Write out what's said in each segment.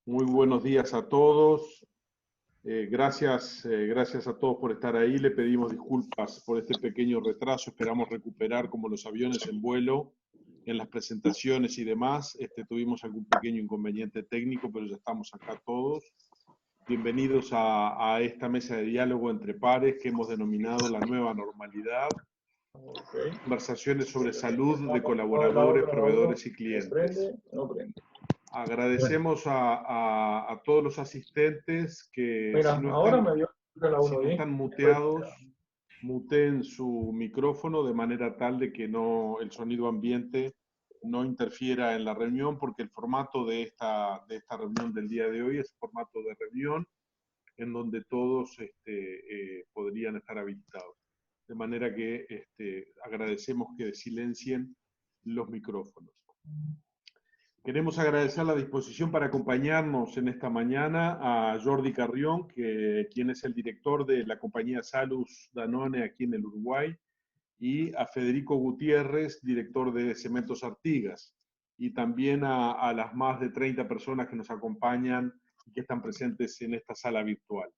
Muy buenos días a todos. Gracias a todos por estar ahí. Le pedimos disculpas por este pequeño retraso. Esperamos recuperar como los aviones en vuelo en las presentaciones y demás. Tuvimos algún pequeño inconveniente técnico, pero ya estamos acá todos. Bienvenidos a esta mesa de diálogo entre pares que hemos denominado la nueva normalidad. Conversaciones sobre salud de colaboradores, proveedores y clientes. Agradecemos a todos los asistentes que Mira, si no ahora me dio la si no 1 están muteados, muteen su micrófono de manera tal de que el sonido ambiente no interfiera en la reunión, porque el formato de esta reunión del día de hoy es formato de reunión en donde todos podrían estar habilitados. De manera que agradecemos que silencien los micrófonos. Queremos agradecer la disposición para acompañarnos en esta mañana a Jordi Carrión, quien es el director de la compañía Salus Danone aquí en el Uruguay, y a Federico Gutiérrez, director de Cementos Artigas, y también a las más de 30 personas que nos acompañan y que están presentes en esta sala virtual.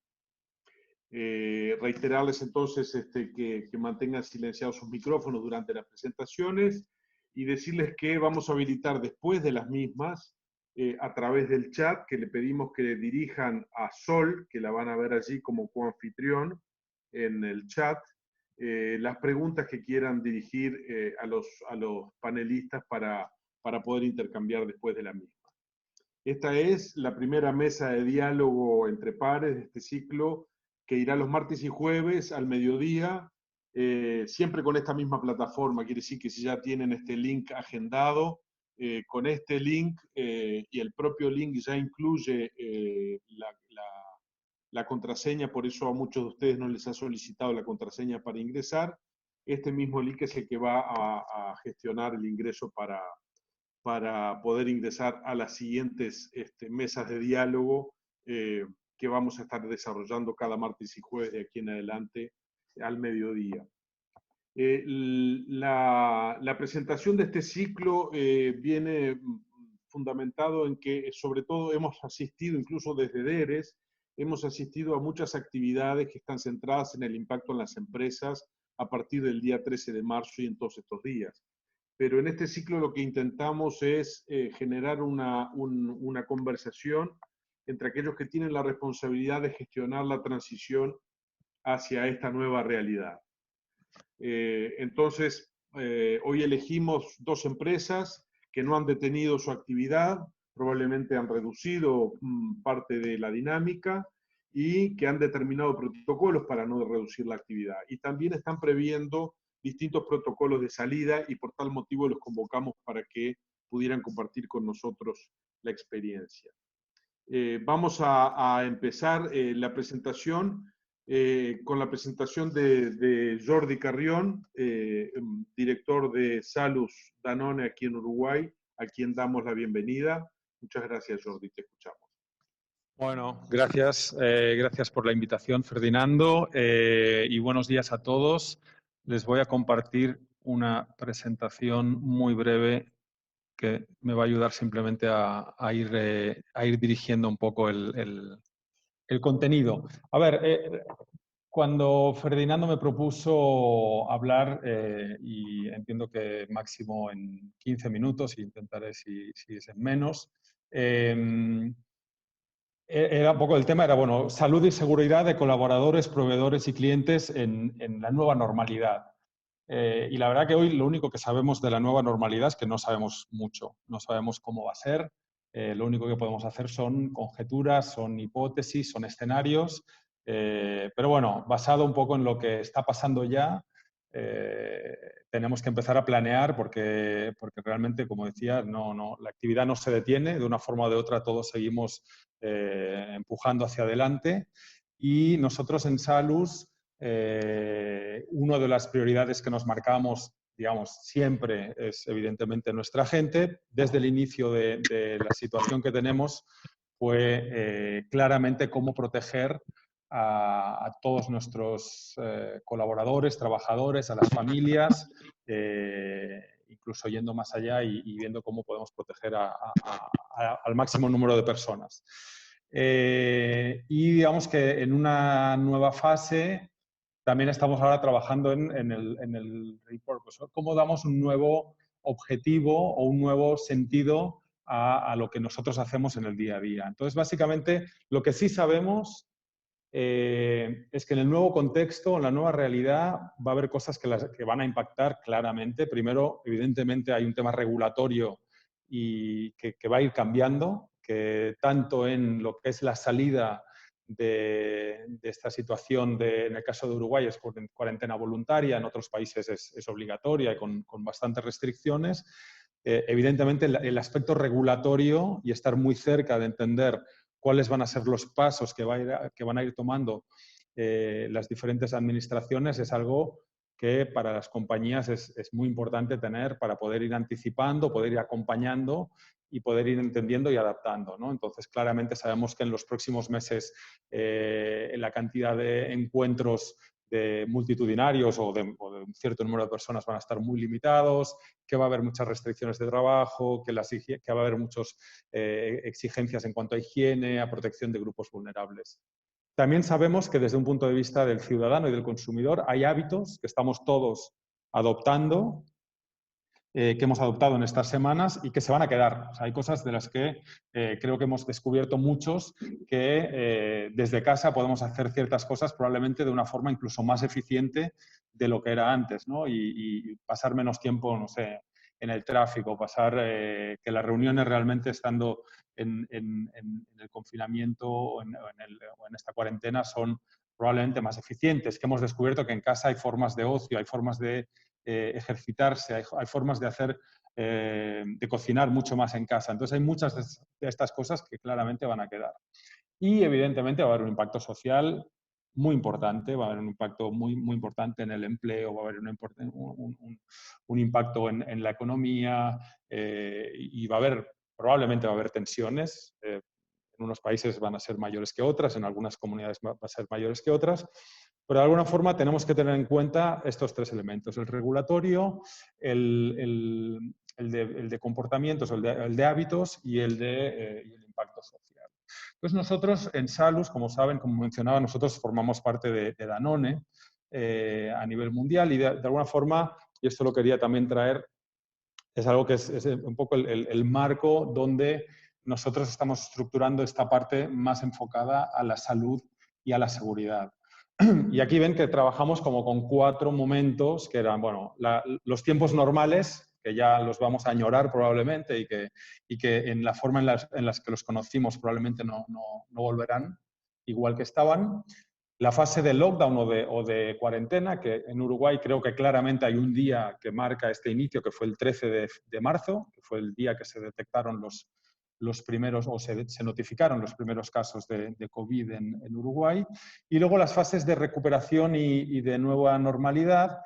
Reiterarles entonces que mantengan silenciados sus micrófonos durante las presentaciones y decirles que vamos a habilitar después de las mismas, a través del chat, que le pedimos que le dirijan a Sol, que la van a ver allí como coanfitrión en el chat, las preguntas que quieran dirigir a los panelistas para poder intercambiar después de la misma. Esta es la primera mesa de diálogo entre pares de este ciclo, que irá los martes y jueves al mediodía, siempre con esta misma plataforma. Quiere decir que si ya tienen este link agendado, con este link y el propio link ya incluye la contraseña, por eso a muchos de ustedes no les ha solicitado la contraseña para ingresar. Este mismo link es el que va a gestionar el ingreso para poder ingresar a las siguientes mesas de diálogo que vamos a estar desarrollando cada martes y jueves de aquí en adelante al mediodía. La presentación de este ciclo viene fundamentado en que sobre todo hemos asistido, incluso desde DERES, hemos asistido a muchas actividades que están centradas en el impacto en las empresas a partir del día 13 de marzo y en todos estos días. Pero en este ciclo lo que intentamos es generar una conversación entre aquellos que tienen la responsabilidad de gestionar la transición hacia esta nueva realidad. Entonces, hoy elegimos dos empresas que no han detenido su actividad, probablemente han reducido parte de la dinámica y que han determinado protocolos para no reducir la actividad. Y también están previendo distintos protocolos de salida y por tal motivo los convocamos para que pudieran compartir con nosotros la experiencia. Vamos a empezar la presentación con la presentación de Jordi Carrión, director de Salus Danone aquí en Uruguay, a quien damos la bienvenida. Muchas gracias, Jordi, te escuchamos. Bueno, gracias. Gracias por la invitación, Ferdinando, y buenos días a todos. Les voy a compartir una presentación muy breve que me va a ayudar simplemente a ir dirigiendo un poco el contenido. A ver, cuando Ferdinando me propuso hablar, y entiendo que máximo en 15 minutos, y intentaré si es en menos, era un poco el tema, era bueno, salud y seguridad de colaboradores, proveedores y clientes en la nueva normalidad. Y la verdad que hoy lo único que sabemos de la nueva normalidad es que no sabemos mucho, no sabemos cómo va a ser. Lo único que podemos hacer son conjeturas, son hipótesis, son escenarios, pero bueno, basado un poco en lo que está pasando ya, tenemos que empezar a planear porque realmente, como decía, la actividad no se detiene, de una forma o de otra todos seguimos empujando hacia adelante y nosotros en Salus, una de las prioridades que nos marcamos, digamos, siempre es evidentemente nuestra gente. Desde el inicio de la situación que tenemos fue claramente cómo proteger a todos nuestros colaboradores, trabajadores, a las familias incluso yendo más allá y viendo cómo podemos proteger al máximo número de personas. Y digamos que en una nueva fase también estamos ahora trabajando en el repurpose, ¿no? Cómo damos un nuevo objetivo o un nuevo sentido a lo que nosotros hacemos en el día a día. Entonces, básicamente, lo que sí sabemos es que en el nuevo contexto, en la nueva realidad, va a haber cosas que van a impactar claramente. Primero, evidentemente, hay un tema regulatorio y que va a ir cambiando, que tanto en lo que es la salida de esta situación, en el caso de Uruguay es por cuarentena voluntaria, en otros países es obligatoria y con bastantes restricciones. Evidentemente, el aspecto regulatorio y estar muy cerca de entender cuáles van a ser los pasos que van a ir tomando las diferentes administraciones es algo que para las compañías es muy importante tener para poder ir anticipando, poder ir acompañando y poder ir entendiendo y adaptando, ¿no? Entonces, claramente sabemos que en los próximos meses la cantidad de encuentros multitudinarios o de un cierto número de personas van a estar muy limitados, que va a haber muchas restricciones de trabajo, que va a haber muchas exigencias en cuanto a higiene, a protección de grupos vulnerables. También sabemos que desde un punto de vista del ciudadano y del consumidor hay hábitos que estamos todos adoptando, que hemos adoptado en estas semanas y que se van a quedar. O sea, hay cosas de las que creo que hemos descubierto muchos que desde casa podemos hacer ciertas cosas probablemente de una forma incluso más eficiente de lo que era antes, ¿no? Y pasar menos tiempo, no sé, en el tráfico, que las reuniones realmente estando en el confinamiento o en esta cuarentena son probablemente más eficientes, que hemos descubierto que en casa hay formas de ocio, hay formas de ejercitarse, hay formas de hacer, de cocinar mucho más en casa. Entonces hay muchas de estas cosas que claramente van a quedar. Y evidentemente va a haber un impacto social muy importante, va a haber un impacto muy importante en el empleo, va a haber un impacto en la economía y probablemente va a haber tensiones. En unos países van a ser mayores que otras, en algunas comunidades va a ser mayores que otras, pero de alguna forma tenemos que tener en cuenta estos tres elementos: el regulatorio, el de comportamientos, el de hábitos y el impacto social. Entonces nosotros en Salus, como saben, como mencionaba, nosotros formamos parte de Danone a nivel mundial y de alguna forma, y esto lo quería también traer, es algo que es un poco el marco donde nosotros estamos estructurando esta parte más enfocada a la salud y a la seguridad. Y aquí ven que trabajamos como con 4 momentos que eran, bueno, los tiempos normales, que ya los vamos a añorar probablemente y que en la forma en las que los conocimos probablemente no volverán igual que estaban. La fase de lockdown o de cuarentena, que en Uruguay creo que claramente hay un día que marca este inicio, que fue el 13 de marzo, que fue el día que se detectaron los primeros, o se notificaron los primeros casos de COVID en Uruguay. Y luego las fases de recuperación y de nueva normalidad,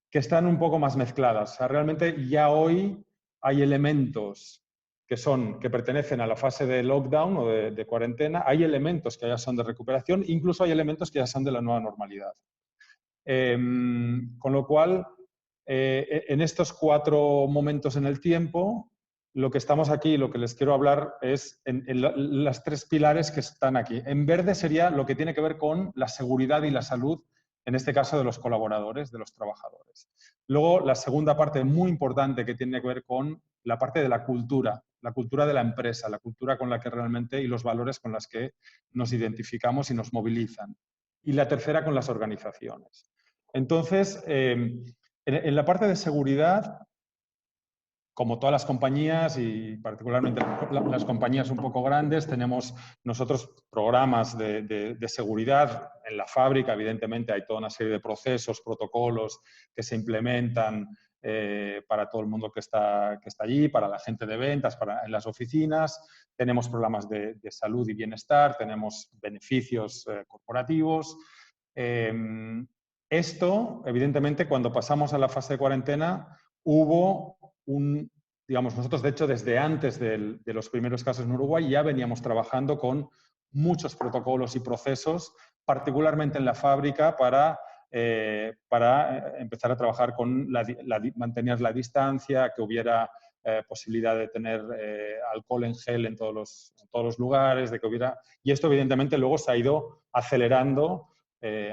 que están un poco más mezcladas. O sea, realmente ya hoy hay elementos que pertenecen a la fase de lockdown o de cuarentena, hay elementos que ya son de recuperación, incluso hay elementos que ya son de la nueva normalidad. Con lo cual, en estos 4 momentos en el tiempo, lo que estamos aquí, lo que les quiero hablar es en las 3 pilares que están aquí. En verde sería lo que tiene que ver con la seguridad y la salud, en este caso de los colaboradores, de los trabajadores. Luego, la segunda parte muy importante que tiene que ver con la parte de la cultura de la empresa, la cultura con la que realmente y los valores con los que nos identificamos y nos movilizan. Y la tercera con las organizaciones. Entonces, en la parte de seguridad, como todas las compañías y particularmente las compañías un poco grandes, tenemos nosotros programas de seguridad en la fábrica. Evidentemente hay toda una serie de procesos, protocolos que se implementan para todo el mundo que está allí, para la gente de ventas, en las oficinas. Tenemos programas de salud y bienestar, tenemos beneficios corporativos. Esto, evidentemente, cuando pasamos a la fase de cuarentena, hubo digamos, nosotros de hecho desde antes de los primeros casos en Uruguay ya veníamos trabajando con muchos protocolos y procesos, particularmente en la fábrica, para para empezar a trabajar con mantener la distancia, que hubiera posibilidad de tener alcohol en gel en todos los lugares, de que hubiera... Y esto evidentemente luego se ha ido acelerando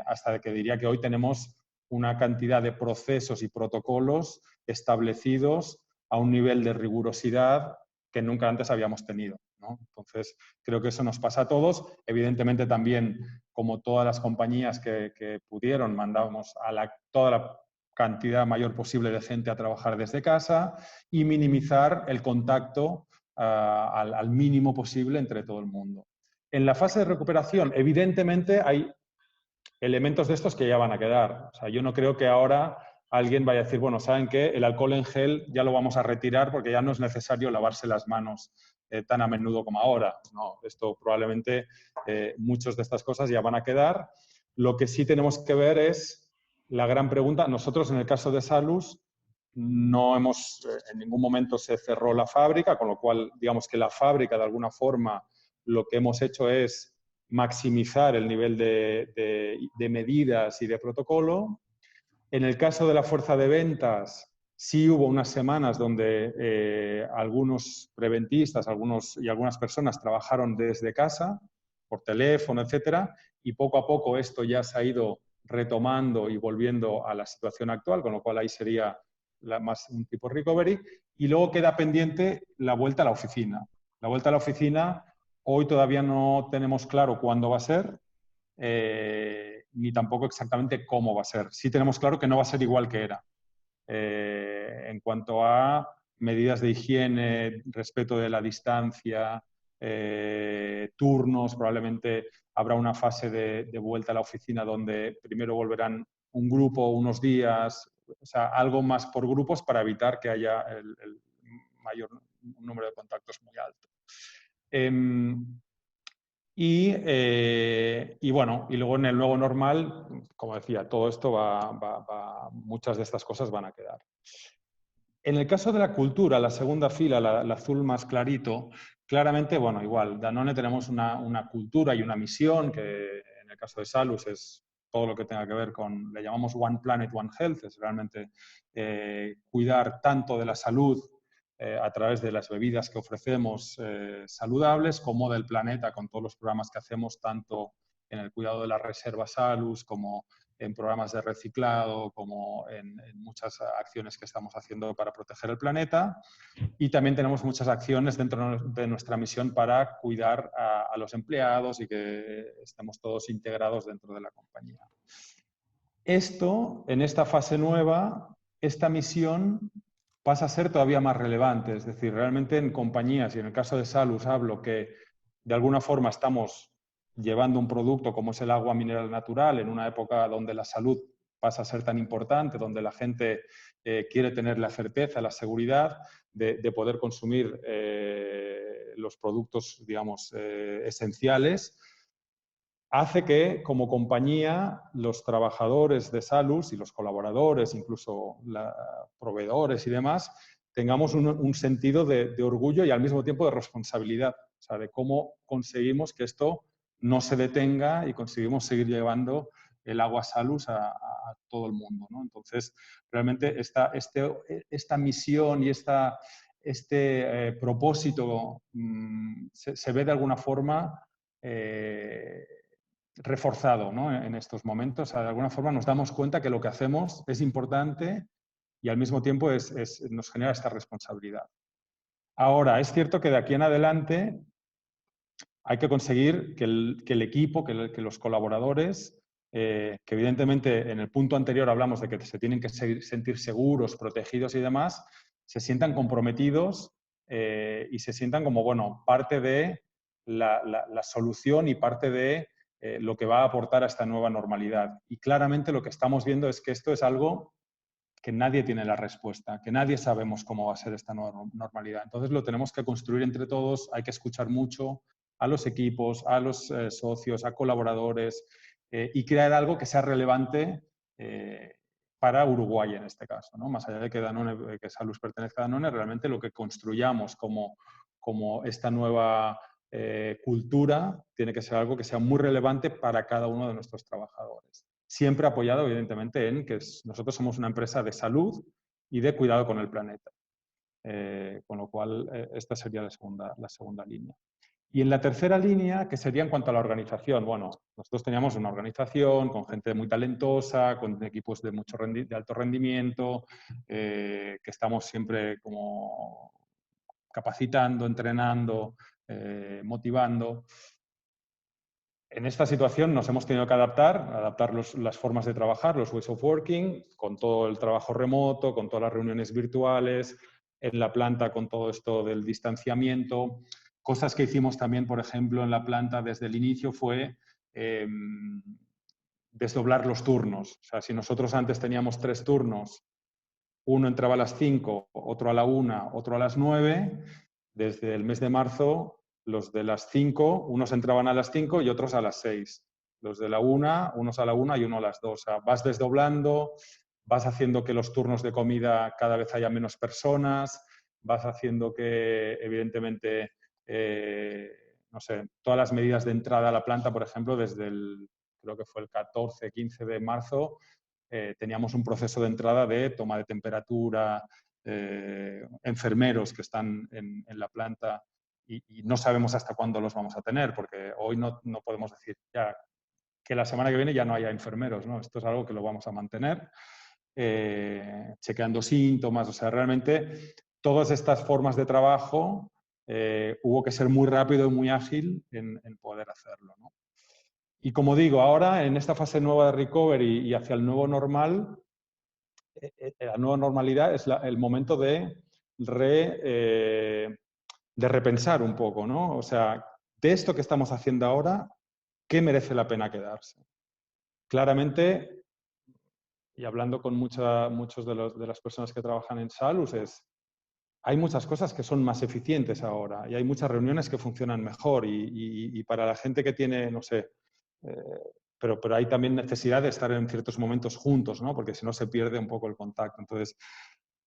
hasta que diría que hoy tenemos una cantidad de procesos y protocolos establecidos a un nivel de rigurosidad que nunca antes habíamos tenido, ¿no? Entonces, creo que eso nos pasa a todos. Evidentemente también, como todas las compañías que pudieron, mandamos a toda la cantidad mayor posible de gente a trabajar desde casa y minimizar el contacto al mínimo posible entre todo el mundo. En la fase de recuperación, evidentemente, hay elementos de estos que ya van a quedar. O sea, yo no creo que ahora alguien vaya a decir, bueno, ¿saben qué? El alcohol en gel ya lo vamos a retirar porque ya no es necesario lavarse las manos tan a menudo como ahora. No, esto probablemente muchas de estas cosas ya van a quedar. Lo que sí tenemos que ver es la gran pregunta. Nosotros, en el caso de Salus, no hemos, en ningún momento se cerró la fábrica, con lo cual, digamos que la fábrica, de alguna forma, lo que hemos hecho es maximizar el nivel de medidas y de protocolo. En el caso de la fuerza de ventas, sí hubo unas semanas donde algunos preventistas y algunas personas trabajaron desde casa, por teléfono, etcétera, y poco a poco esto ya se ha ido retomando y volviendo a la situación actual, con lo cual ahí sería más un tipo recovery. Y luego queda pendiente la vuelta a la oficina. La vuelta a la oficina, hoy todavía no tenemos claro cuándo va a ser, ni tampoco exactamente cómo va a ser. Sí tenemos claro que no va a ser igual que era. En cuanto a medidas de higiene, respeto de la distancia, turnos, probablemente habrá una fase de vuelta a la oficina donde primero volverán un grupo unos días, o sea, algo más por grupos para evitar que haya el mayor número de contactos muy alto. Y bueno, y luego en el nuevo normal, como decía, todo esto muchas de estas cosas van a quedar. En el caso de la cultura, la segunda fila, la azul más clarito, claramente, bueno, igual, Danone tenemos una cultura y una misión que en el caso de Salus es todo lo que tenga que ver con, le llamamos One Planet, One Health, es realmente cuidar tanto de la salud a través de las bebidas que ofrecemos saludables, como del planeta con todos los programas que hacemos, tanto en el cuidado de la reserva Salus, como en programas de reciclado, como en muchas acciones que estamos haciendo para proteger el planeta. Y también tenemos muchas acciones dentro de nuestra misión para cuidar a los empleados y que estemos todos integrados dentro de la compañía. Esto, en esta fase nueva, esta misión pasa a ser todavía más relevante. Es decir, realmente en compañías, y en el caso de Salus hablo que de alguna forma estamos llevando un producto como es el agua mineral natural en una época donde la salud pasa a ser tan importante, donde la gente quiere tener la certeza, la seguridad de poder consumir los productos, digamos, esenciales, hace que, como compañía, los trabajadores de Salus y los colaboradores, incluso proveedores y demás, tengamos un sentido de orgullo y al mismo tiempo de responsabilidad, o sea, de cómo conseguimos que esto no se detenga y conseguimos seguir llevando el agua Salus a todo el mundo, ¿no? Entonces, realmente esta misión y este propósito se ve de alguna forma reforzado, ¿no? En estos momentos. O sea, de alguna forma nos damos cuenta que lo que hacemos es importante y al mismo tiempo nos genera esta responsabilidad. Ahora, es cierto que de aquí en adelante hay que conseguir que el equipo, que los colaboradores, que evidentemente en el punto anterior hablamos de que se tienen que sentir seguros, protegidos y demás, se sientan comprometidos y se sientan como, bueno, parte de la solución y parte de lo que va a aportar a esta nueva normalidad. Y claramente lo que estamos viendo es que esto es algo que nadie tiene la respuesta, que nadie sabemos cómo va a ser esta nueva normalidad. Entonces lo tenemos que construir entre todos, hay que escuchar mucho a los equipos, a los socios, a colaboradores y crear algo que sea relevante para Uruguay en este caso, ¿no? Más allá de que Danone, que Salus pertenezca a Danone, realmente lo que construyamos como esta nueva cultura tiene que ser algo que sea muy relevante para cada uno de nuestros trabajadores. siempre apoyado evidentemente en que nosotros somos una empresa de salud y de cuidado con el planeta. Con lo cual, esta sería la segunda línea. Y en la tercera línea, que sería en cuanto a la organización. Bueno, nosotros teníamos una organización con gente muy talentosa, con equipos de alto rendimiento, que estamos siempre como capacitando, entrenando, motivando. En esta situación nos hemos tenido que adaptar las formas de trabajar, los ways of working, con todo el trabajo remoto, con todas las reuniones virtuales, en la planta con todo esto del distanciamiento. Cosas que hicimos también, por ejemplo, en la planta desde el inicio fue desdoblar los turnos. O sea, si nosotros antes teníamos 3 turnos, uno entraba a las 5, otro a la 1, otro a las 9, desde el mes de marzo los de las 5, unos entraban a las 5 y otros a las 6. Los de la 1, unos a la 1 y uno a las 2. O sea, vas desdoblando, vas haciendo que los turnos de comida cada vez haya menos personas, vas haciendo que, evidentemente, no sé, todas las medidas de entrada a la planta, por ejemplo, desde creo que fue el 14, 15 de marzo, teníamos un proceso de entrada de toma de temperatura, enfermeros que están en la planta y no sabemos hasta cuándo los vamos a tener, porque hoy no podemos decir ya que la semana que viene ya no haya enfermeros, ¿no? Esto es algo que lo vamos a mantener, chequeando síntomas, o sea, realmente todas estas formas de trabajo hubo que ser muy rápido y muy ágil en poder hacerlo, ¿no? Y como digo, ahora en esta fase nueva de recovery y hacia el nuevo normal, la nueva normalidad es el momento de repensar un poco, ¿no? O sea, de esto que estamos haciendo ahora, ¿qué merece la pena quedarse? Claramente, y hablando con muchos de las personas que trabajan en Salus, hay muchas cosas que son más eficientes ahora y hay muchas reuniones que funcionan mejor y para la gente que tiene, no sé, pero hay también necesidad de estar en ciertos momentos juntos, ¿no? Porque si no se pierde un poco el contacto. Entonces,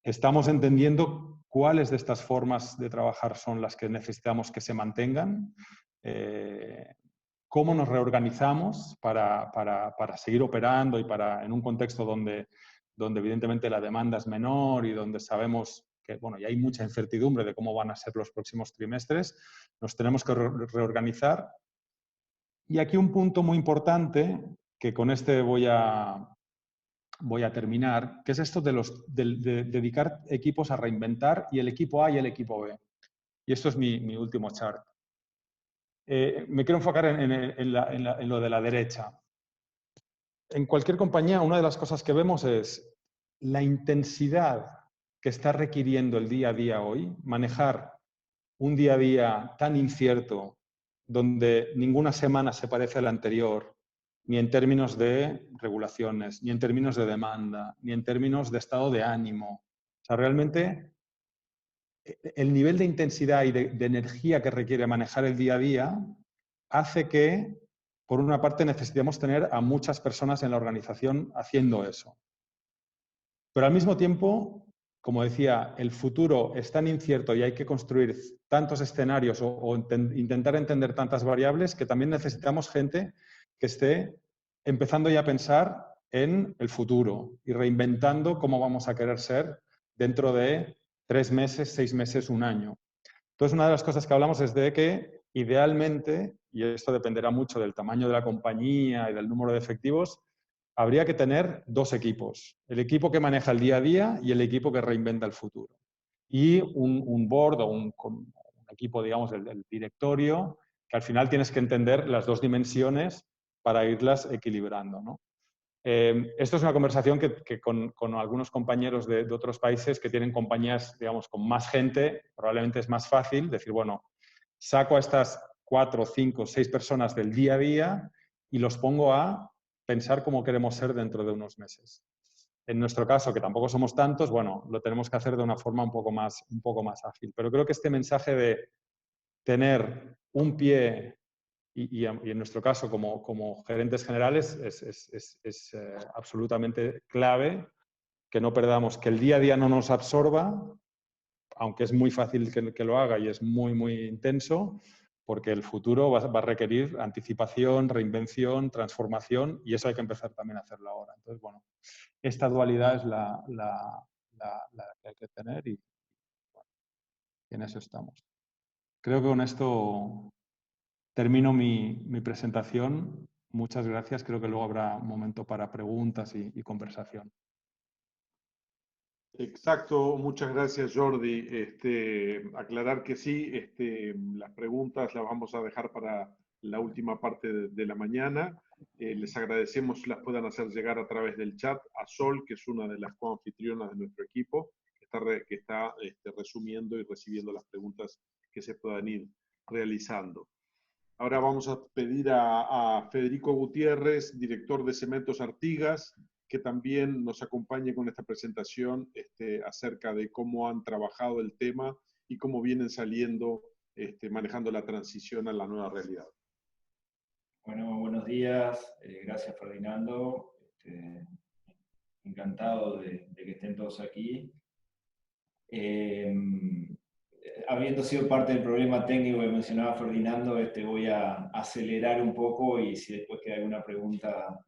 estamos entendiendo cuáles de estas formas de trabajar son las que necesitamos que se mantengan, cómo nos reorganizamos para seguir operando y en un contexto donde evidentemente la demanda es menor y donde sabemos que bueno, y hay mucha incertidumbre de cómo van a ser los próximos trimestres, nos tenemos que reorganizar. Y aquí un punto muy importante, que con este voy a terminar, que es esto de dedicar equipos a reinventar y el equipo A y el equipo B. Y esto es mi último chart. Me quiero enfocar en lo de la derecha. En cualquier compañía, una de las cosas que vemos es la intensidad que está requiriendo el día a día hoy, manejar un día a día tan incierto, donde ninguna semana se parece a la anterior, ni en términos de regulaciones, ni en términos de demanda, ni en términos de estado de ánimo. O sea, realmente el nivel de intensidad y de energía que requiere manejar el día a día hace que, por una parte, necesitemos tener a muchas personas en la organización haciendo eso. Pero al mismo tiempo, como decía, el futuro es tan incierto y hay que construir tantos escenarios o intentar entender tantas variables que también necesitamos gente que esté empezando ya a pensar en el futuro y reinventando cómo vamos a querer ser dentro de 3 meses, 6 meses, un año. Entonces, una de las cosas que hablamos es de que idealmente, y esto dependerá mucho del tamaño de la compañía y del número de efectivos, habría que tener 2 equipos. El equipo que maneja el día a día y el equipo que reinventa el futuro. Y un board o un equipo, digamos, del directorio, que al final tienes que entender las 2 dimensiones para irlas equilibrando, ¿no? Esto es una conversación que con algunos compañeros de otros países que tienen compañías, digamos, con más gente, probablemente es más fácil decir, bueno, saco a estas 4, 5, 6 personas del día a día y los pongo a pensar cómo queremos ser dentro de unos meses. En nuestro caso, que tampoco somos tantos, bueno, lo tenemos que hacer de una forma un poco más ágil. Pero creo que este mensaje de tener un pie y en nuestro caso como gerentes generales es absolutamente clave que no perdamos, que el día a día no nos absorba, aunque es muy fácil que lo haga y es muy, muy intenso, porque el futuro va a requerir anticipación, reinvención, transformación, y eso hay que empezar también a hacerlo ahora. Entonces, bueno, esta dualidad es la que hay que tener y bueno, en eso estamos. Creo que con esto termino mi presentación. Muchas gracias. Creo que luego habrá un momento para preguntas y conversación. Exacto, muchas gracias Jordi. Aclarar que sí, las preguntas las vamos a dejar para la última parte de la mañana. Les agradecemos si las puedan hacer llegar a través del chat a Sol, que es una de las coanfitrionas de nuestro equipo, que está resumiendo y recibiendo las preguntas que se puedan ir realizando. Ahora vamos a pedir a Federico Gutiérrez, director de Cementos Artigas, que también nos acompañe con esta presentación acerca de cómo han trabajado el tema y cómo vienen saliendo, manejando la transición a la nueva realidad. Bueno, buenos días. Gracias, Ferdinando. Encantado de que estén todos aquí. Habiendo sido parte del problema técnico que mencionaba Ferdinando, voy a acelerar un poco y si después queda alguna pregunta,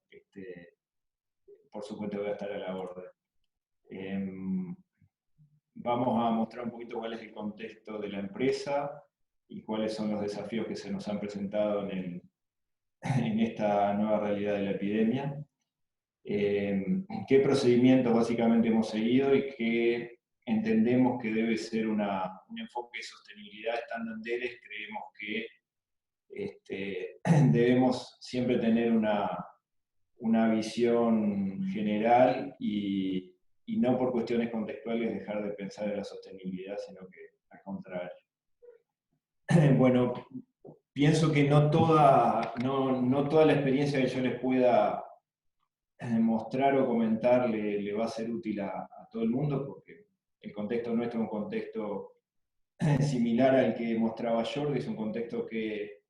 por supuesto voy a estar a la orden. Vamos a mostrar un poquito cuál es el contexto de la empresa y cuáles son los desafíos que se nos han presentado en esta nueva realidad de la epidemia. ¿Qué procedimientos básicamente hemos seguido y qué entendemos que debe ser un enfoque de sostenibilidad estando en DERES? Creemos que debemos siempre tener una visión general y no por cuestiones contextuales dejar de pensar en la sostenibilidad, sino que al contrario. Bueno, pienso que no toda la experiencia que yo les pueda mostrar o comentar le va a ser útil a todo el mundo, porque el contexto nuestro es un contexto similar al que mostraba Jordi, es un contexto que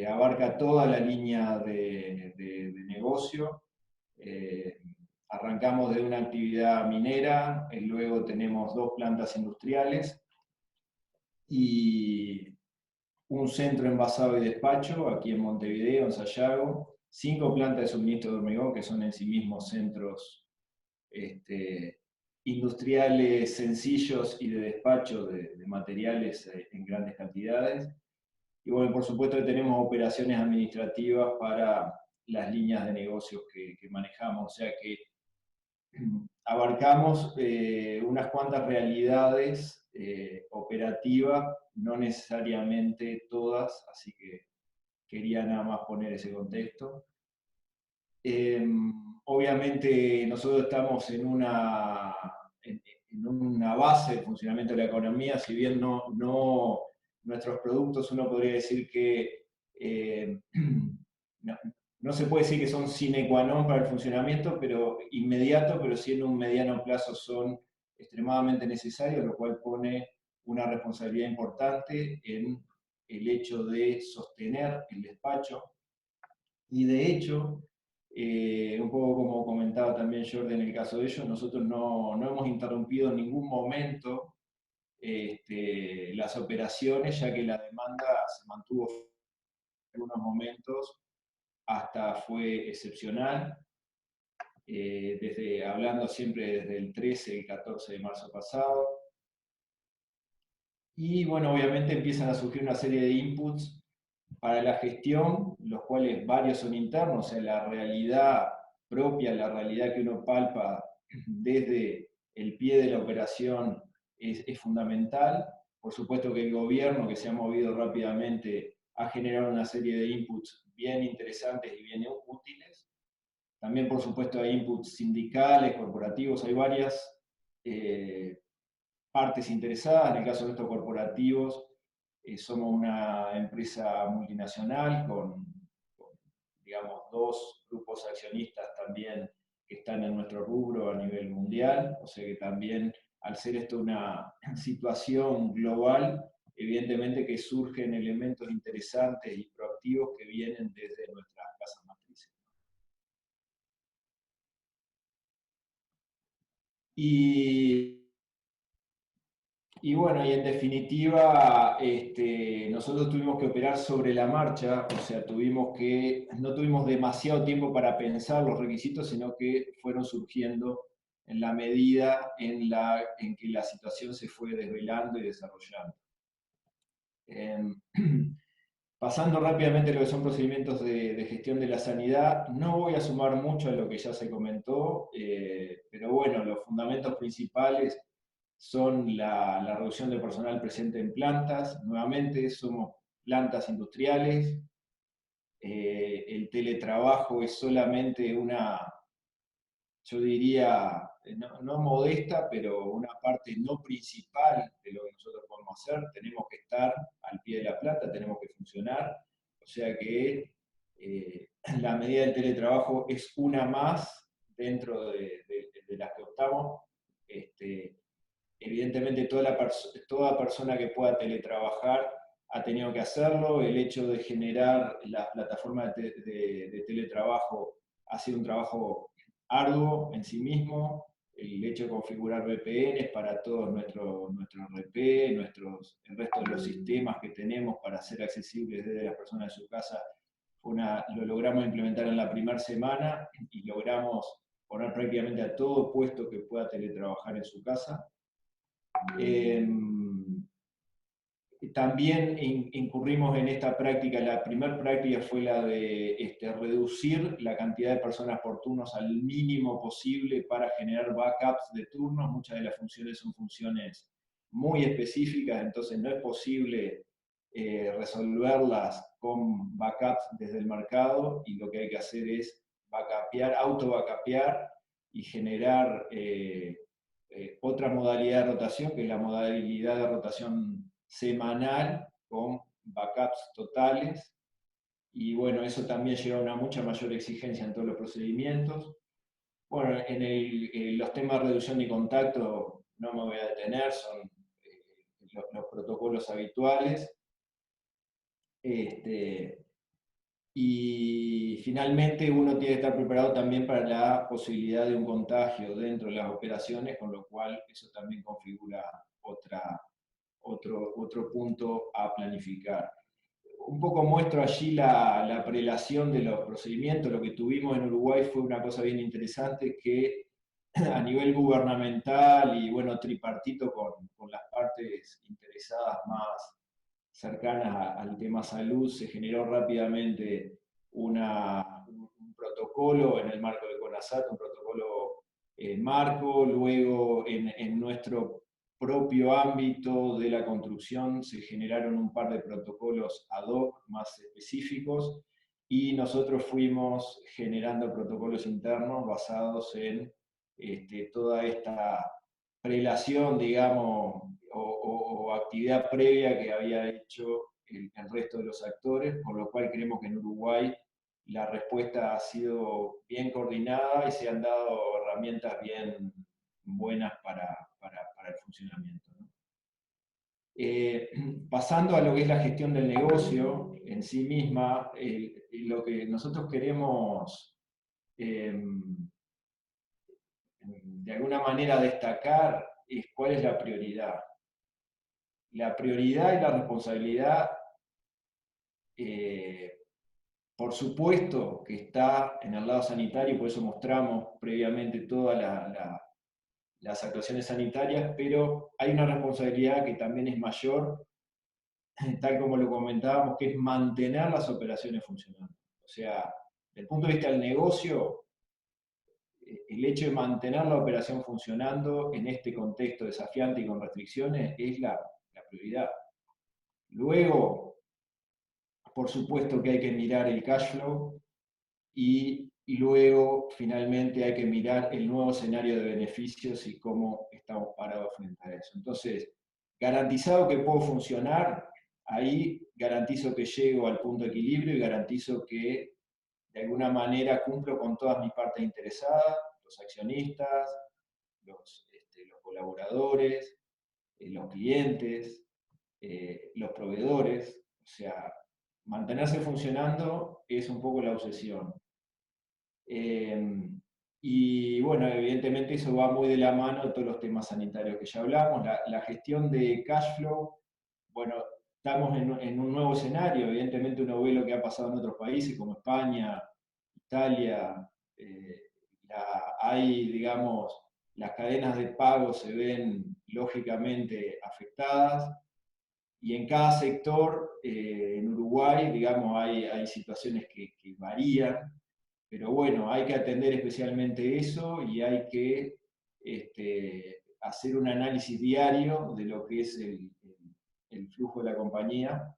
abarca toda la línea de negocio. Arrancamos de una actividad minera, luego tenemos 2 plantas industriales y un centro envasado y despacho aquí en Montevideo, en Sayago, 5 plantas de suministro de hormigón, que son en sí mismos centros industriales sencillos y de despacho de materiales en grandes cantidades. Y bueno, por supuesto que tenemos operaciones administrativas para las líneas de negocios que manejamos, o sea que abarcamos unas cuantas realidades operativas, no necesariamente todas, así que quería nada más poner ese contexto. Obviamente nosotros estamos en una base de funcionamiento de la economía, si bien nuestros productos uno podría decir que no se puede decir que son sine qua non para el funcionamiento, pero inmediato, pero sí en un mediano plazo son extremadamente necesarios, lo cual pone una responsabilidad importante en el hecho de sostener el despacho. Y de hecho, un poco como comentaba también Jordi en el caso de ellos, nosotros no hemos interrumpido en ningún momento las operaciones, ya que la demanda se mantuvo en algunos momentos hasta fue excepcional, hablando siempre desde el 13 y 14 de marzo pasado. Y bueno, obviamente empiezan a surgir una serie de inputs para la gestión, los cuales varios son internos, o sea, la realidad propia, la realidad que uno palpa desde el pie de la operación es fundamental. Por supuesto que el gobierno, que se ha movido rápidamente, ha generado una serie de inputs bien interesantes y bien útiles. También, por supuesto, hay inputs sindicales, corporativos, hay varias partes interesadas. En el caso de estos corporativos, somos una empresa multinacional con, digamos, 2 grupos accionistas también que están en nuestro rubro a nivel mundial, o sea que también al ser esto una situación global, evidentemente que surgen elementos interesantes y proactivos que vienen desde nuestras casas matrices. Y Y bueno, y en definitiva, nosotros tuvimos que operar sobre la marcha, o sea, no tuvimos demasiado tiempo para pensar los requisitos, sino que fueron surgiendo en la medida en que la situación se fue desvelando y desarrollando. Pasando rápidamente a lo que son procedimientos de gestión de la sanidad, no voy a sumar mucho a lo que ya se comentó, pero bueno, los fundamentos principales son la reducción de personal presente en plantas. Nuevamente, somos plantas industriales. El teletrabajo es solamente yo diría, no modesta, pero una parte no principal de lo que nosotros podemos hacer. Tenemos que estar al pie de la planta, tenemos que funcionar. O sea que la medida del teletrabajo es una más dentro de las que optamos. Evidentemente toda persona que pueda teletrabajar ha tenido que hacerlo. El hecho de generar las plataformas de teletrabajo ha sido un trabajo arduo en sí mismo. El hecho de configurar VPNs para todos nuestros RP, el resto de los sistemas que tenemos para ser accesibles desde las personas de su casa, lo logramos implementar en la primera semana y logramos poner prácticamente a todo puesto que pueda teletrabajar en su casa. También incurrimos en esta práctica. La primera práctica fue la de reducir la cantidad de personas por turnos al mínimo posible para generar backups de turnos. Muchas de las funciones son funciones muy específicas, entonces no es posible resolverlas con backups desde el mercado, y lo que hay que hacer es auto-backupear y generar otra modalidad de rotación, que es la modalidad de rotación semanal con backups totales. Y bueno, eso también lleva a una mucha mayor exigencia en todos los procedimientos. Bueno, en los temas de reducción de contacto no me voy a detener, son los protocolos habituales. Y finalmente uno tiene que estar preparado también para la posibilidad de un contagio dentro de las operaciones, con lo cual eso también configura otro punto a planificar. Un poco muestro allí la prelación de los procedimientos. Lo que tuvimos en Uruguay fue una cosa bien interesante, que a nivel gubernamental y bueno, tripartito con las partes interesadas más cercanas al tema salud, se generó rápidamente un protocolo en el marco de CONASAT, un protocolo marco. Luego en nuestro propio ámbito de la construcción se generaron un par de protocolos ad hoc más específicos, y nosotros fuimos generando protocolos internos basados en toda esta prelación, digamos, o actividad previa que había hecho el resto de los actores, por lo cual creemos que en Uruguay la respuesta ha sido bien coordinada y se han dado herramientas bien buenas para el funcionamiento, ¿no? Pasando a lo que es la gestión del negocio en sí misma, lo que nosotros queremos de alguna manera destacar es cuál es la prioridad. La prioridad y la responsabilidad, por supuesto que está en el lado sanitario, por eso mostramos previamente todas las actuaciones sanitarias, pero hay una responsabilidad que también es mayor, tal como lo comentábamos, que es mantener las operaciones funcionando. O sea, desde el punto de vista del negocio, el hecho de mantener la operación funcionando en este contexto desafiante y con restricciones es la prioridad. Luego, por supuesto que hay que mirar el cash flow, y luego finalmente hay que mirar el nuevo escenario de beneficios y cómo estamos parados frente a eso. Entonces, garantizado que puedo funcionar, ahí garantizo que llego al punto de equilibrio y garantizo que de alguna manera cumplo con todas mis partes interesadas, los accionistas, los colaboradores, los clientes, los proveedores. O sea, mantenerse funcionando es un poco la obsesión. Y bueno, evidentemente eso va muy de la mano de todos los temas sanitarios que ya hablamos. La gestión de cash flow, bueno, estamos en un nuevo escenario. Evidentemente uno ve lo que ha pasado en otros países como España, Italia. Hay, digamos, las cadenas de pago se ven lógicamente afectadas. Y en cada sector, en Uruguay, digamos, hay situaciones que varían. Pero bueno, hay que atender especialmente eso y hay que hacer un análisis diario de lo que es el flujo de la compañía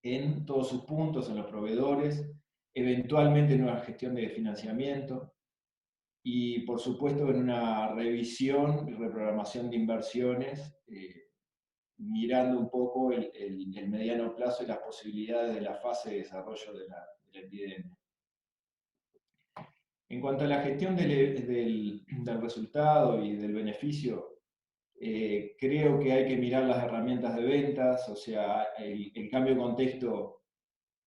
en todos sus puntos, en los proveedores, eventualmente en una gestión de financiamiento y por supuesto en una revisión y reprogramación de inversiones, mirando un poco el mediano plazo y las posibilidades de la fase de desarrollo de la epidemia. En cuanto a la gestión del resultado y del beneficio, creo que hay que mirar las herramientas de ventas, o sea, el cambio de contexto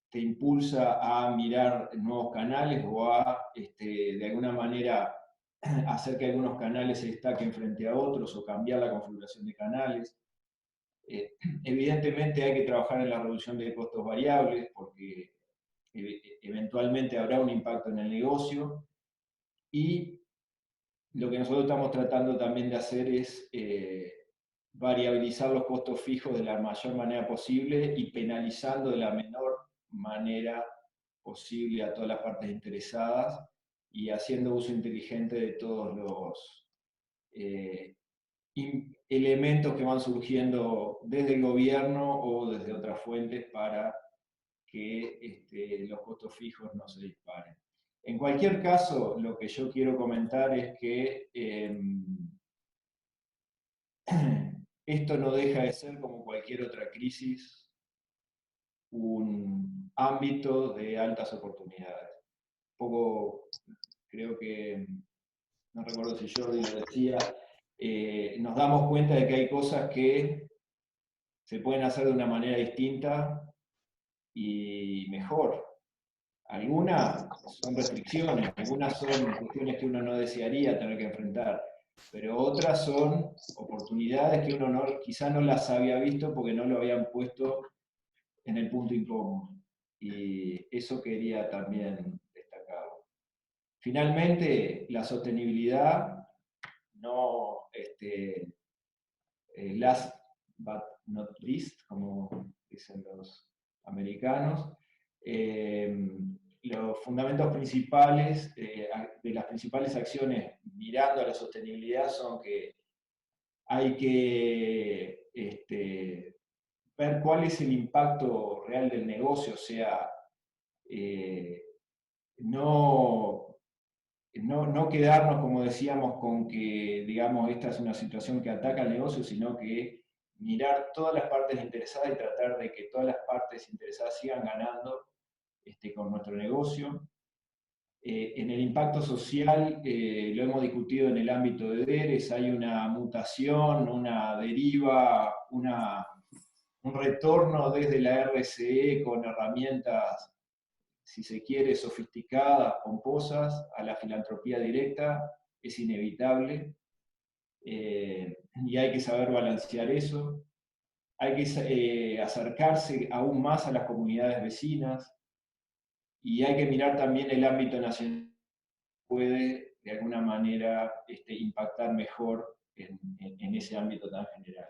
te impulsa a mirar nuevos canales o a, de alguna manera, hacer que algunos canales se destaquen frente a otros o cambiar la configuración de canales. Evidentemente hay que trabajar en la reducción de costos variables porque eventualmente habrá un impacto en el negocio. Y lo que nosotros estamos tratando también de hacer es variabilizar los costos fijos de la mayor manera posible y penalizando de la menor manera posible a todas las partes interesadas y haciendo uso inteligente de todos los elementos que van surgiendo desde el gobierno o desde otras fuentes para que los costos fijos no se disparen. En cualquier caso, lo que yo quiero comentar es que esto no deja de ser, como cualquier otra crisis, un ámbito de altas oportunidades. Un poco, creo que, no recuerdo si Jordi lo decía, nos damos cuenta de que hay cosas que se pueden hacer de una manera distinta y mejor. Algunas son restricciones, algunas son cuestiones que uno no desearía tener que enfrentar, pero otras son oportunidades que uno quizá no las había visto porque no lo habían puesto en el punto incómodo. Y eso quería también destacar. Finalmente, la sostenibilidad, no last but not least, como dicen los americanos, los fundamentos principales de las principales acciones mirando a la sostenibilidad son que hay que ver cuál es el impacto real del negocio, o sea, no quedarnos, como decíamos, con que, digamos, esta es una situación que ataca al negocio, sino que mirar todas las partes interesadas y tratar de que todas las partes interesadas sigan ganando con nuestro negocio. En el impacto social, lo hemos discutido en el ámbito de DERES, hay una mutación, una deriva, un retorno desde la RCE con herramientas, si se quiere, sofisticadas, pomposas, a la filantropía directa, es inevitable, y hay que saber balancear eso. Hay que acercarse aún más a las comunidades vecinas, y hay que mirar también el ámbito nacional que puede, de alguna manera, impactar mejor en ese ámbito tan general.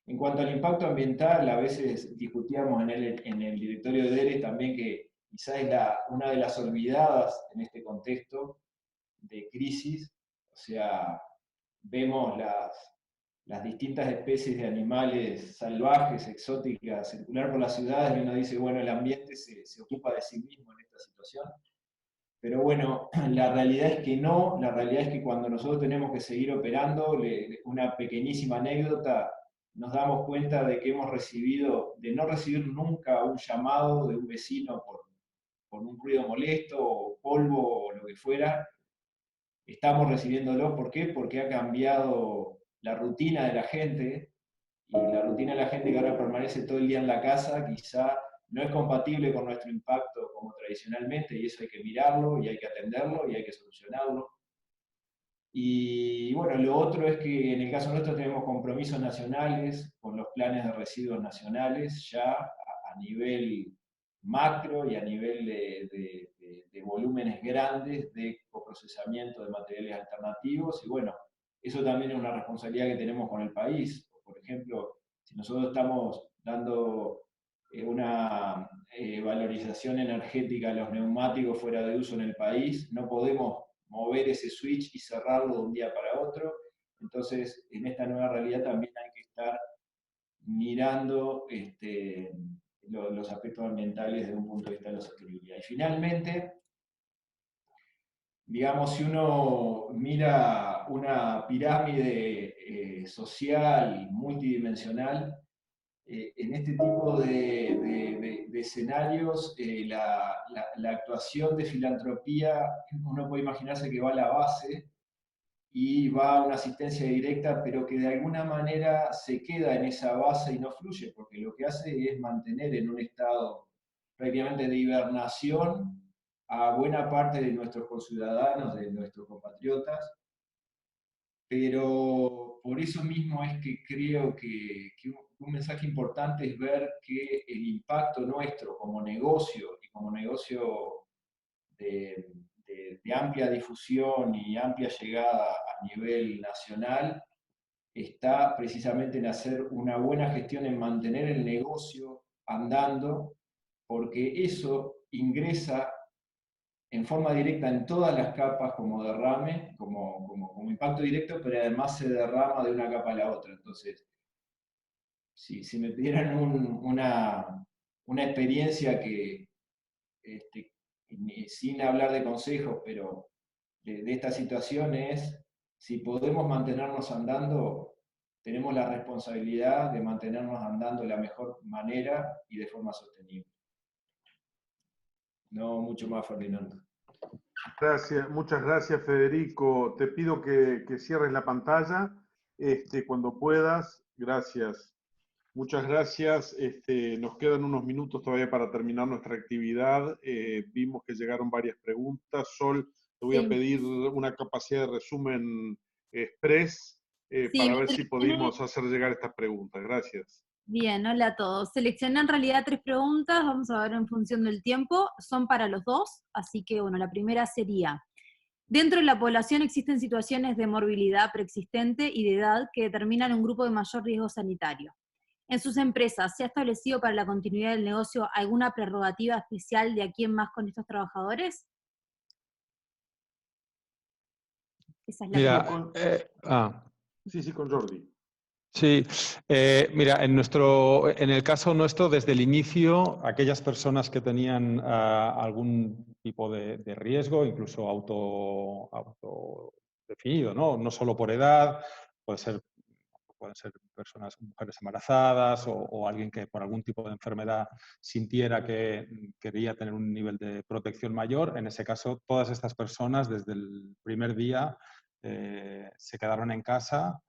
En cuanto al impacto ambiental, a veces discutíamos en el directorio de DERES también que quizás es una de las olvidadas en este contexto de crisis, o sea, vemos las distintas especies de animales salvajes, exóticas, circular por las ciudades y uno dice, bueno, el ambiente se ocupa de sí mismo en esta situación. Pero bueno, la realidad es que no, la realidad es que cuando nosotros tenemos que seguir operando, una pequeñísima anécdota, nos damos cuenta de que hemos recibido, de no recibir nunca un llamado de un vecino por un ruido molesto, o polvo, o lo que fuera, estamos recibiéndolo. ¿Por qué? Porque ha cambiado la rutina de la gente, y la rutina de la gente que ahora permanece todo el día en la casa, quizá no es compatible con nuestro impacto como tradicionalmente, y eso hay que mirarlo, y hay que atenderlo, y hay que solucionarlo. Y bueno, lo otro es que en el caso nuestro tenemos compromisos nacionales con los planes de residuos nacionales ya a nivel macro y a nivel de volúmenes grandes de coprocesamiento de materiales alternativos. Y bueno, eso también es una responsabilidad que tenemos con el país. Por ejemplo, si nosotros estamos dando una valorización energética a los neumáticos fuera de uso en el país, no podemos mover ese switch y cerrarlo de un día para otro. Entonces, en esta nueva realidad también hay que estar mirando los aspectos ambientales desde un punto de vista de la sostenibilidad. Y finalmente, digamos, si uno mira una pirámide social multidimensional, en este tipo de escenarios, la actuación de filantropía, uno puede imaginarse que va a la base y va a una asistencia directa, pero que de alguna manera se queda en esa base y no fluye, porque lo que hace es mantener en un estado prácticamente de hibernación a buena parte de nuestros conciudadanos, de nuestros compatriotas, pero por eso mismo es que creo que un mensaje importante es ver que el impacto nuestro como negocio, y como negocio de amplia difusión y amplia llegada a nivel nacional, está precisamente en hacer una buena gestión, en mantener el negocio andando, porque eso ingresa en forma directa en todas las capas como derrame, como impacto directo, pero además se derrama de una capa a la otra. Entonces, si me pidieran una experiencia que, sin hablar de consejos, pero de esta situación es, si podemos mantenernos andando, tenemos la responsabilidad de mantenernos andando de la mejor manera y de forma sostenible. No mucho más, Ferdinando. Gracias, muchas gracias, Federico. Te pido que cierres la pantalla cuando puedas. Gracias. Muchas gracias. Nos quedan unos minutos todavía para terminar nuestra actividad. Vimos que llegaron varias preguntas. Sol, te voy a pedir una capacidad de resumen express para ver si pudimos hacer llegar estas preguntas. Gracias. Bien, hola a todos. Seleccioné en realidad 3 preguntas, vamos a ver en función del tiempo, son para los dos, así que bueno, la primera sería, dentro de la población existen situaciones de morbilidad preexistente y de edad que determinan un grupo de mayor riesgo sanitario. ¿En sus empresas se ha establecido para la continuidad del negocio alguna prerrogativa especial de aquí en más con estos trabajadores? Esa es la Mira, Sí, con Jordi. Sí, mira, en el caso nuestro, desde el inicio, aquellas personas que tenían algún tipo de riesgo, incluso autodefinido, ¿no? No solo por edad, pueden ser personas, mujeres embarazadas o alguien que por algún tipo de enfermedad sintiera que quería tener un nivel de protección mayor. En ese caso, todas estas personas desde el primer día se quedaron en casa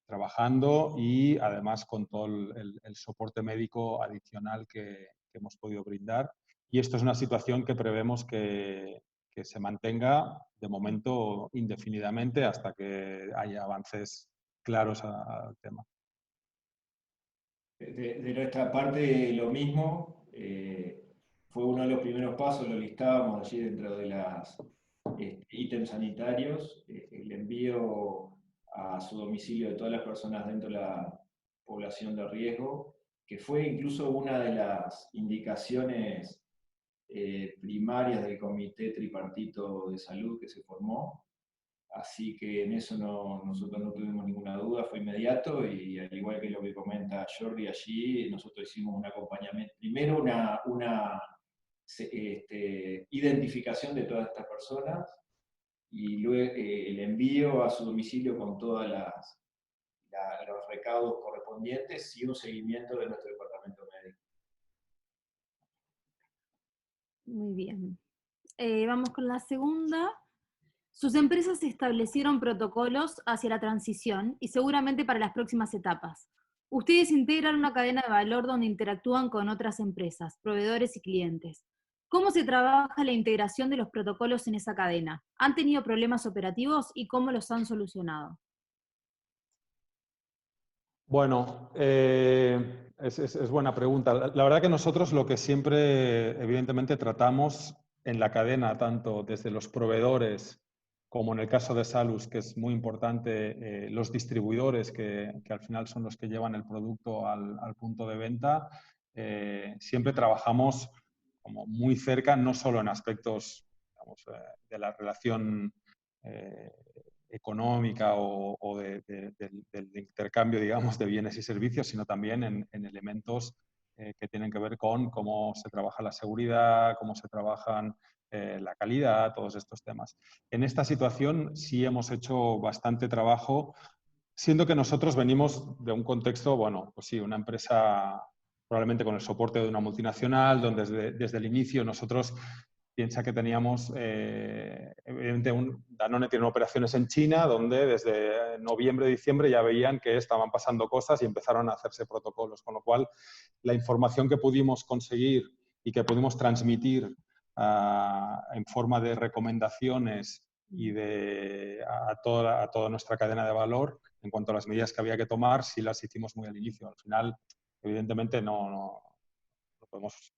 trabajando y además con todo el soporte médico adicional que hemos podido brindar. Y esto es una situación que prevemos que se mantenga de momento indefinidamente hasta que haya avances claros al tema. De nuestra parte, lo mismo. Fue uno de los primeros pasos, lo listábamos allí dentro de los ítems sanitarios, el envío a su domicilio de todas las personas dentro de la población de riesgo, que fue incluso una de las indicaciones primarias del Comité Tripartito de Salud que se formó. Así que en eso nosotros no tuvimos ninguna duda, fue inmediato, y al igual que lo que comenta Jordi allí, nosotros hicimos un acompañamiento, primero una identificación de todas estas personas, y luego el envío a su domicilio con todos los recaudos correspondientes y un seguimiento de nuestro departamento médico. Muy bien. Vamos con la segunda. Sus empresas establecieron protocolos hacia la transición y seguramente para las próximas etapas. Ustedes integran una cadena de valor donde interactúan con otras empresas, proveedores y clientes. ¿Cómo se trabaja la integración de los protocolos en esa cadena? ¿Han tenido problemas operativos y cómo los han solucionado? Bueno, es buena pregunta. La verdad que nosotros lo que siempre, evidentemente, tratamos en la cadena, tanto desde los proveedores como en el caso de Salus, que es muy importante, los distribuidores, que al final son los que llevan el producto al punto de venta, siempre trabajamos como muy cerca, no solo en aspectos, digamos, de la relación económica o del intercambio, digamos, de bienes y servicios, sino también en elementos que tienen que ver con cómo se trabaja la seguridad, cómo se trabajan la calidad, todos estos temas. En esta situación sí hemos hecho bastante trabajo, siendo que nosotros venimos de un contexto, bueno, pues sí, una empresa probablemente con el soporte de una multinacional, donde desde el inicio nosotros piensa que teníamos, evidentemente, Danone tiene operaciones en China, donde desde noviembre, diciembre ya veían que estaban pasando cosas y empezaron a hacerse protocolos, con lo cual la información que pudimos conseguir y que pudimos transmitir en forma de recomendaciones y a toda nuestra cadena de valor en cuanto a las medidas que había que tomar, sí las hicimos muy al inicio. Al final, evidentemente, no podemos,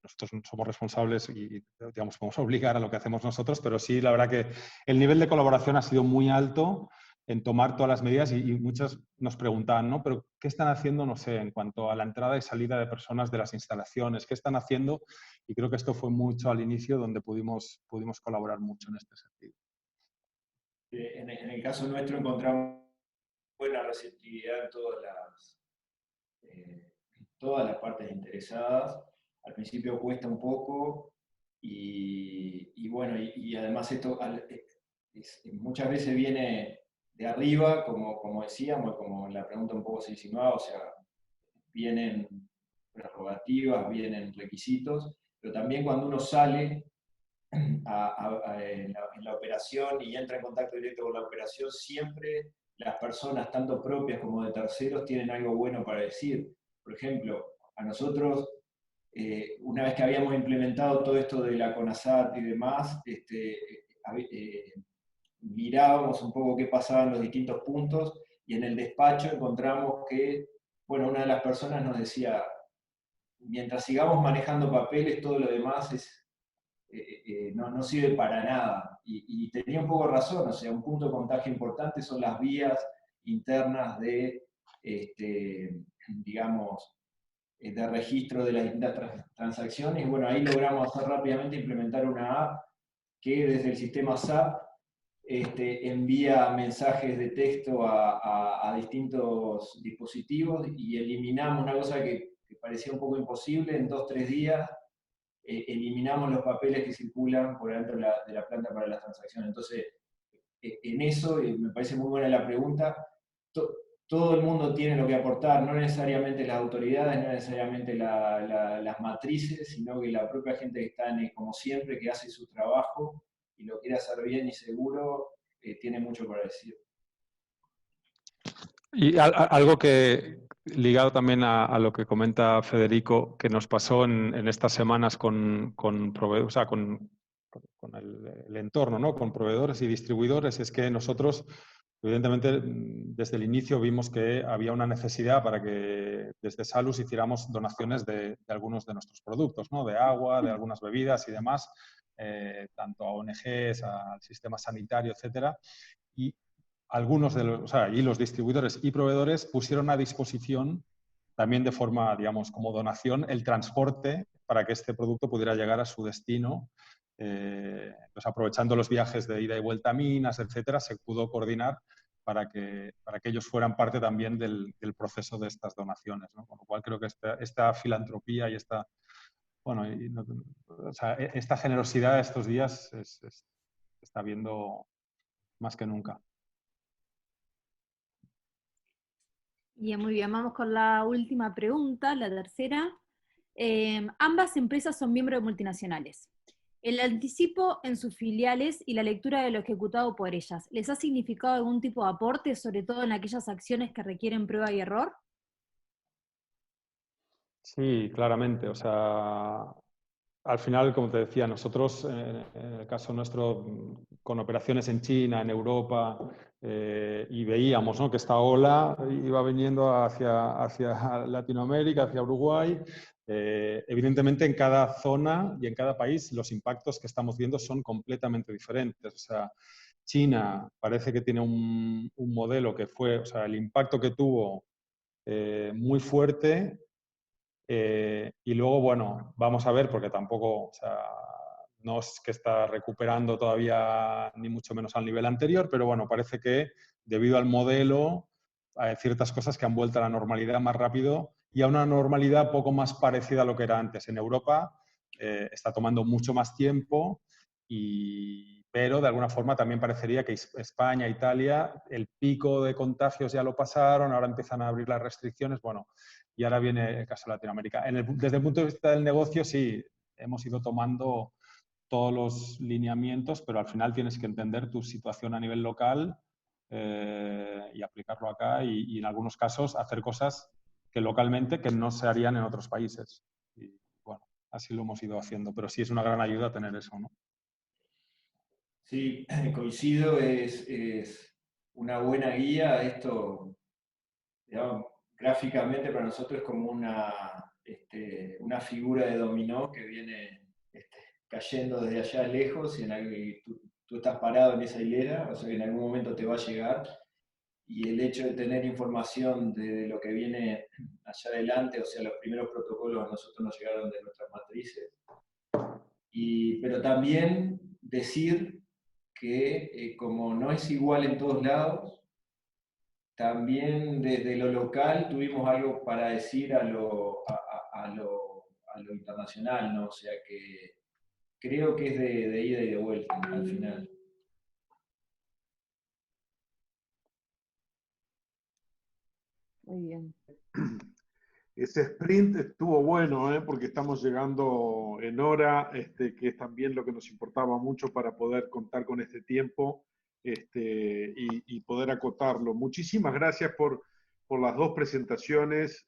nosotros somos responsables y, digamos, podemos obligar a lo que hacemos nosotros, pero sí, la verdad que el nivel de colaboración ha sido muy alto en tomar todas las medidas y muchas nos preguntaban, ¿no? Pero ¿qué están haciendo, no sé, en cuanto a la entrada y salida de personas de las instalaciones? ¿Qué están haciendo? Y creo que esto fue mucho al inicio donde pudimos colaborar mucho en este sentido. En el caso nuestro encontramos buena receptividad en todas las partes interesadas. Al principio cuesta un poco y bueno, y además esto muchas veces viene de arriba, como decíamos, como en la pregunta un poco se insinuaba, o sea, vienen prerrogativas, vienen requisitos, pero también cuando uno sale en la operación y entra en contacto directo con la operación, siempre las personas, tanto propias como de terceros, tienen algo bueno para decir. Por ejemplo, a nosotros, una vez que habíamos implementado todo esto de la CONASAT y demás, mirábamos un poco qué pasaba en los distintos puntos y en el despacho encontramos que, bueno, una de las personas nos decía, mientras sigamos manejando papeles, todo lo demás no sirve para nada. Y tenía un poco razón, o sea, un punto de contagio importante son las vías internas de, digamos, de registro de las distintas transacciones. Y bueno, ahí logramos hacer rápidamente implementar una app que desde el sistema SAP envía mensajes de texto a distintos dispositivos y eliminamos una cosa que parecía un poco imposible en 2-3 días. Eliminamos los papeles que circulan por dentro de la planta para las transacciones. Entonces, en eso, me parece muy buena la pregunta, todo el mundo tiene lo que aportar, no necesariamente las autoridades, no necesariamente las matrices, sino que la propia gente que está, como siempre, que hace su trabajo y lo quiere hacer bien y seguro, tiene mucho para decir. Y algo que, ligado también a lo que comenta Federico, que nos pasó en estas semanas con proveedores, o sea, con el entorno, ¿no? Con proveedores y distribuidores, es que nosotros, evidentemente, desde el inicio vimos que había una necesidad para que desde Salus hiciéramos donaciones de algunos de nuestros productos, ¿no? De agua, de algunas bebidas y demás, tanto a ONGs, al sistema sanitario, etcétera. Y algunos de los, o sea, y los distribuidores y proveedores pusieron a disposición también de forma, digamos, como donación, el transporte para que este producto pudiera llegar a su destino. Pues aprovechando los viajes de ida y vuelta a minas, etcétera, se pudo coordinar para que ellos fueran parte también del proceso de estas donaciones, ¿no? Con lo cual creo que esta filantropía y esta, bueno, o sea, esta generosidad estos días se está viendo más que nunca. Bien, muy bien. Vamos con la última pregunta, la tercera. Ambas empresas son miembros de multinacionales. ¿El anticipo en sus filiales y la lectura de lo ejecutado por ellas les ha significado algún tipo de aporte, sobre todo en aquellas acciones que requieren prueba y error? Sí, claramente. O sea, al final, como te decía, nosotros, en el caso nuestro, con operaciones en China, en Europa, y veíamos, ¿no?, que esta ola iba viniendo hacia Latinoamérica, hacia Uruguay. Evidentemente, en cada zona y en cada país los impactos que estamos viendo son completamente diferentes. O sea, China parece que tiene un modelo que fue, o sea, el impacto que tuvo muy fuerte. Y luego, bueno, vamos a ver, porque tampoco, o sea, no es que está recuperando todavía ni mucho menos al nivel anterior, pero bueno, parece que debido al modelo hay ciertas cosas que han vuelto a la normalidad más rápido y a una normalidad poco más parecida a lo que era antes. En Europa está tomando mucho más tiempo, pero de alguna forma también parecería que España, Italia, el pico de contagios ya lo pasaron, ahora empiezan a abrir las restricciones. Bueno, y ahora viene el caso de Latinoamérica. Desde el punto de vista del negocio, sí, hemos ido tomando todos los lineamientos, pero al final tienes que entender tu situación a nivel local y aplicarlo acá y en algunos casos hacer cosas que localmente que no se harían en otros países. Y bueno, así lo hemos ido haciendo, pero sí es una gran ayuda tener eso, ¿no? Sí, coincido, es una buena guía. Esto, digamos, gráficamente para nosotros es como una figura de dominó que viene cayendo desde allá lejos y tú estás parado en esa hilera, o sea que en algún momento te va a llegar. Y el hecho de tener información de lo que viene allá adelante, o sea, los primeros protocolos a nosotros nos llegaron de nuestras matrices. Pero también decir que como no es igual en todos lados, también desde lo local tuvimos algo para decir a lo internacional, ¿no? O sea que creo que es de ida y de vuelta al final. Muy bien. Ese sprint estuvo bueno, porque estamos llegando en hora, que es también lo que nos importaba mucho para poder contar con este tiempo y poder acotarlo. Muchísimas gracias por las dos presentaciones.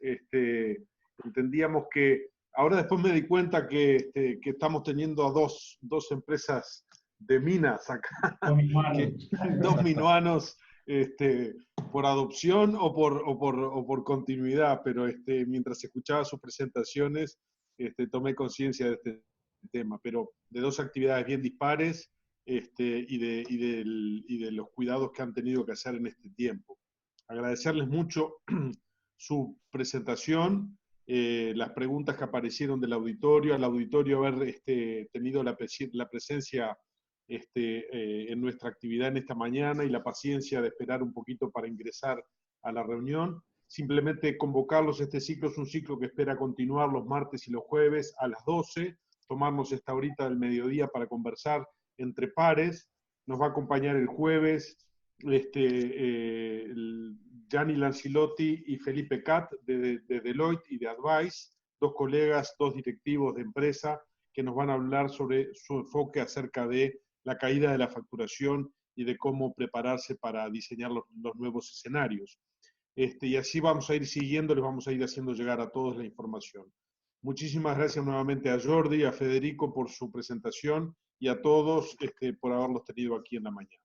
Entendíamos que, ahora después me di cuenta que estamos teniendo a dos empresas de minas acá, dos minuanos, por adopción o por continuidad, pero mientras escuchaba sus presentaciones tomé conciencia de este tema, pero de dos actividades bien dispares y de los cuidados que han tenido que hacer en este tiempo. Agradecerles mucho su presentación, las preguntas que aparecieron del auditorio, al auditorio haber tenido la presencia en nuestra actividad en esta mañana y la paciencia de esperar un poquito para ingresar a la reunión. Simplemente convocarlos. Este ciclo es un ciclo que espera continuar los martes y los jueves a las 12, tomarnos esta horita del mediodía para conversar entre pares. Nos va a acompañar el jueves Gianni Lancilotti y Felipe Cat de Deloitte y de Advice, dos colegas, dos directivos de empresa que nos van a hablar sobre su enfoque acerca de la caída de la facturación y de cómo prepararse para diseñar los nuevos escenarios. Y así vamos a ir siguiendo, les vamos a ir haciendo llegar a todos la información. Muchísimas gracias nuevamente a Jordi, a Federico por su presentación y a todos por haberlos tenido aquí en la mañana.